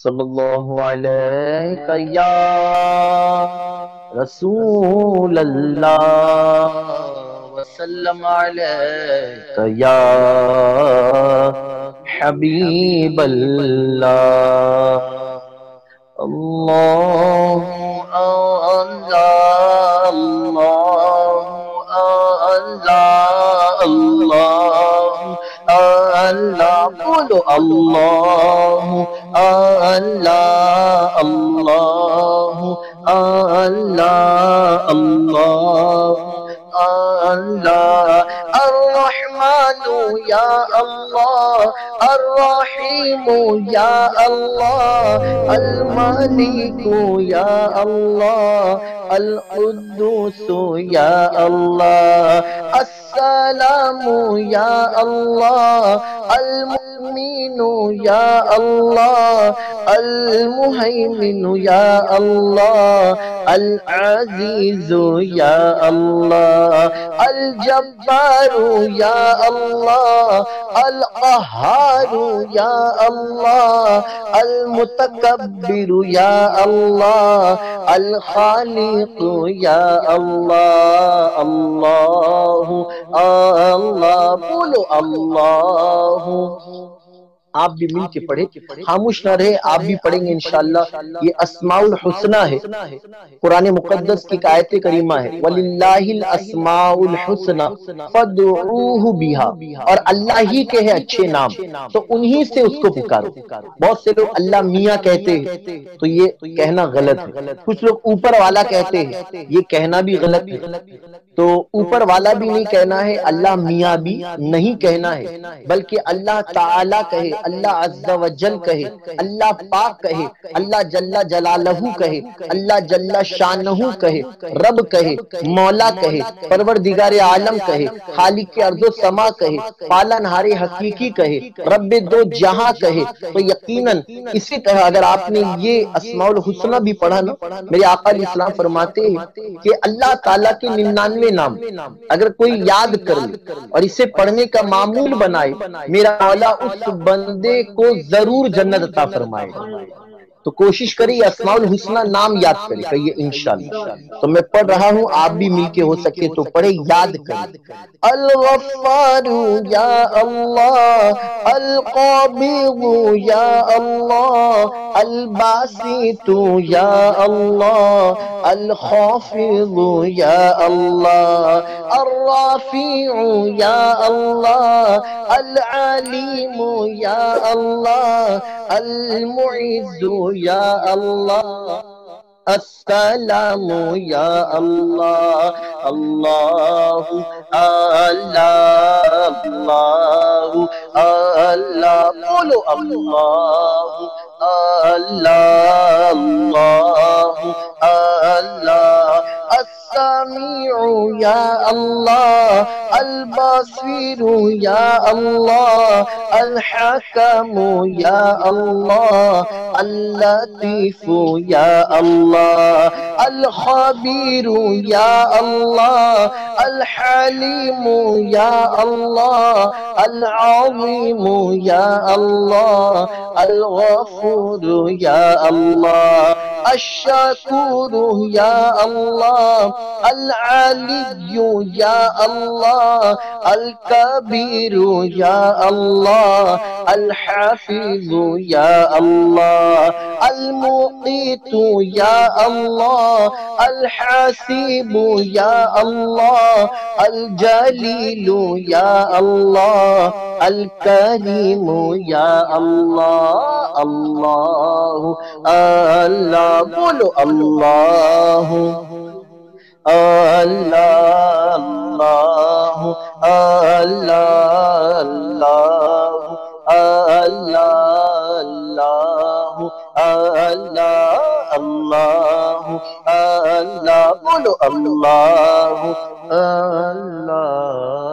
सल्लल्लाहु अलैका या रसूल अल्लाह वसल्लम अलैका या हबीब अल्लाह। अल्लाह अल्लाह अल्लाह अल्लाह अल्लाह बोलो अल्लाह अल्लाह अल्लाह अल्लाह अल्लाह अल्लाह अर्रहमानु या अल्लाह अर्रहीमु या अल्लाह अल मालिकु या अल्लाह अल कुद्दूसु या अल्लाह अस्सलामु या अल्लाह अल मुमीनु या अल्लाह अल मुहैमिनु या अल्लाह अल अजीजु या अल्लाह अल जब्बारू या अल्लाह अल क़हारू या अल्लाह अल मुतकब्बिरु या अल्लाह अल खालिकु या अल्लाह। अल्लाह अल्लाह बोलो अल्लाह। आप भी मिल के पढ़े, खामोश ना रहे, आप भी पढ़ेंगे इंशाअल्लाह। ये अस्माउल हुस्ना है, कुरान मुकद्दस की आयत करीमा है, वलिल्लाहिल अस्माउल हुस्ना फदऊहु बिहा, और अल्लाह ही के हैं अच्छे नाम, तो उन्हीं से उसको पुकारो। बहुत से लोग अल्लाह मियाँ कहते हैं, तो ये कहना गलत है। कुछ लोग ऊपर वाला कहते हैं, ये कहना भी गलत है। तो ऊपर वाला भी नहीं कहना है, अल्लाह मियाँ भी नहीं कहना है, बल्कि अल्लाह ताला कहे, अल्लाह अज़्ज़ा व जल कहे, अल्लाह पाक कहे, अल्लाह जल्ला जलालहू कहे, अल्लाह जल्ला शानहू कहे, रब कहे, मौला कहे, परवरदिगार आलम कहे, खालिक के अर्दो समा कहे, पालनहारे हकीकी कहे, रब्बे दो जहां कहे। तो यकीनन इसी तरह अगर आपने ये अस्माउल हुस्ना भी पढ़ा ना, मेरे आका अलैहिस्सलाम फरमाते हैं कि अल्लाह ताला के 99 नाम अगर कोई याद कर ले और इसे पढ़ने का मामूल बनाए, मेरा मौला उस बंदे को जरूर जन्नत अता फरमाएगा। तो कोशिश करिए अस्माउल हुस्ना नाम याद करिए, कहिए इंशाअल्लाह। तो मैं पढ़ रहा हूँ, आप भी मिलके हो सके तो पढ़े, याद करिए। अल गफ्फारू या अल्लाह, अल क़ाबिदु या अल्लाह, अल बासितु या अल्लाह, अल खाफिदु या अल्लाह, अर राफिउ या अल्लाह, अल अलीमु या अल्लाह, अल मुइज़्ज़ु या अल्लाह, अस्सलामु या अल्लाह। अल्लाहु अल्लाह अल्लाहु अल्लाह बोलो अल्लाहु अल्लाह अल्लाहु अल्लाह। अस्समीउ या अल्लाह, अल बसीरु या अल्लाह, अल हकमु या अल्लाह, अल लतीफु या अल्लाह, अल खबीरु या अल्लाह, अल हलीमु या अल्लाह, अल अज़ीमु या अल्लाह, अल गफूरु या अल्लाह, अश्शकूरु या अल्लाह, अल अलिय्यु या अल्लाह, अल कबीरु या अल्लाह, अल हफीज़ु या अल्लाह, अल मुक़ीतु या अल्लाह, अल हसीबु या अल्लाह, अल जलीलु या अल्लाह, अल करीमु या अल्लाह। अल्लाहु अल्लाह बोलो अल्लाहु अल्लाह अल्लाह अल्लाह अल्लाह अल्लाह अल्लाह बोलो अल्लाह अल्लाह।